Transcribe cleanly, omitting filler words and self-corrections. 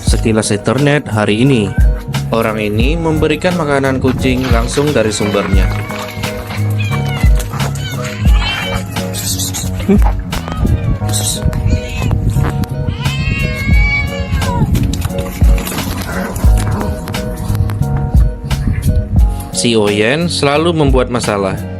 Sekilas internet hari ini. Orang ini memberikan makanan kucing langsung dari sumbernya. Si Oyen selalu membuat masalah.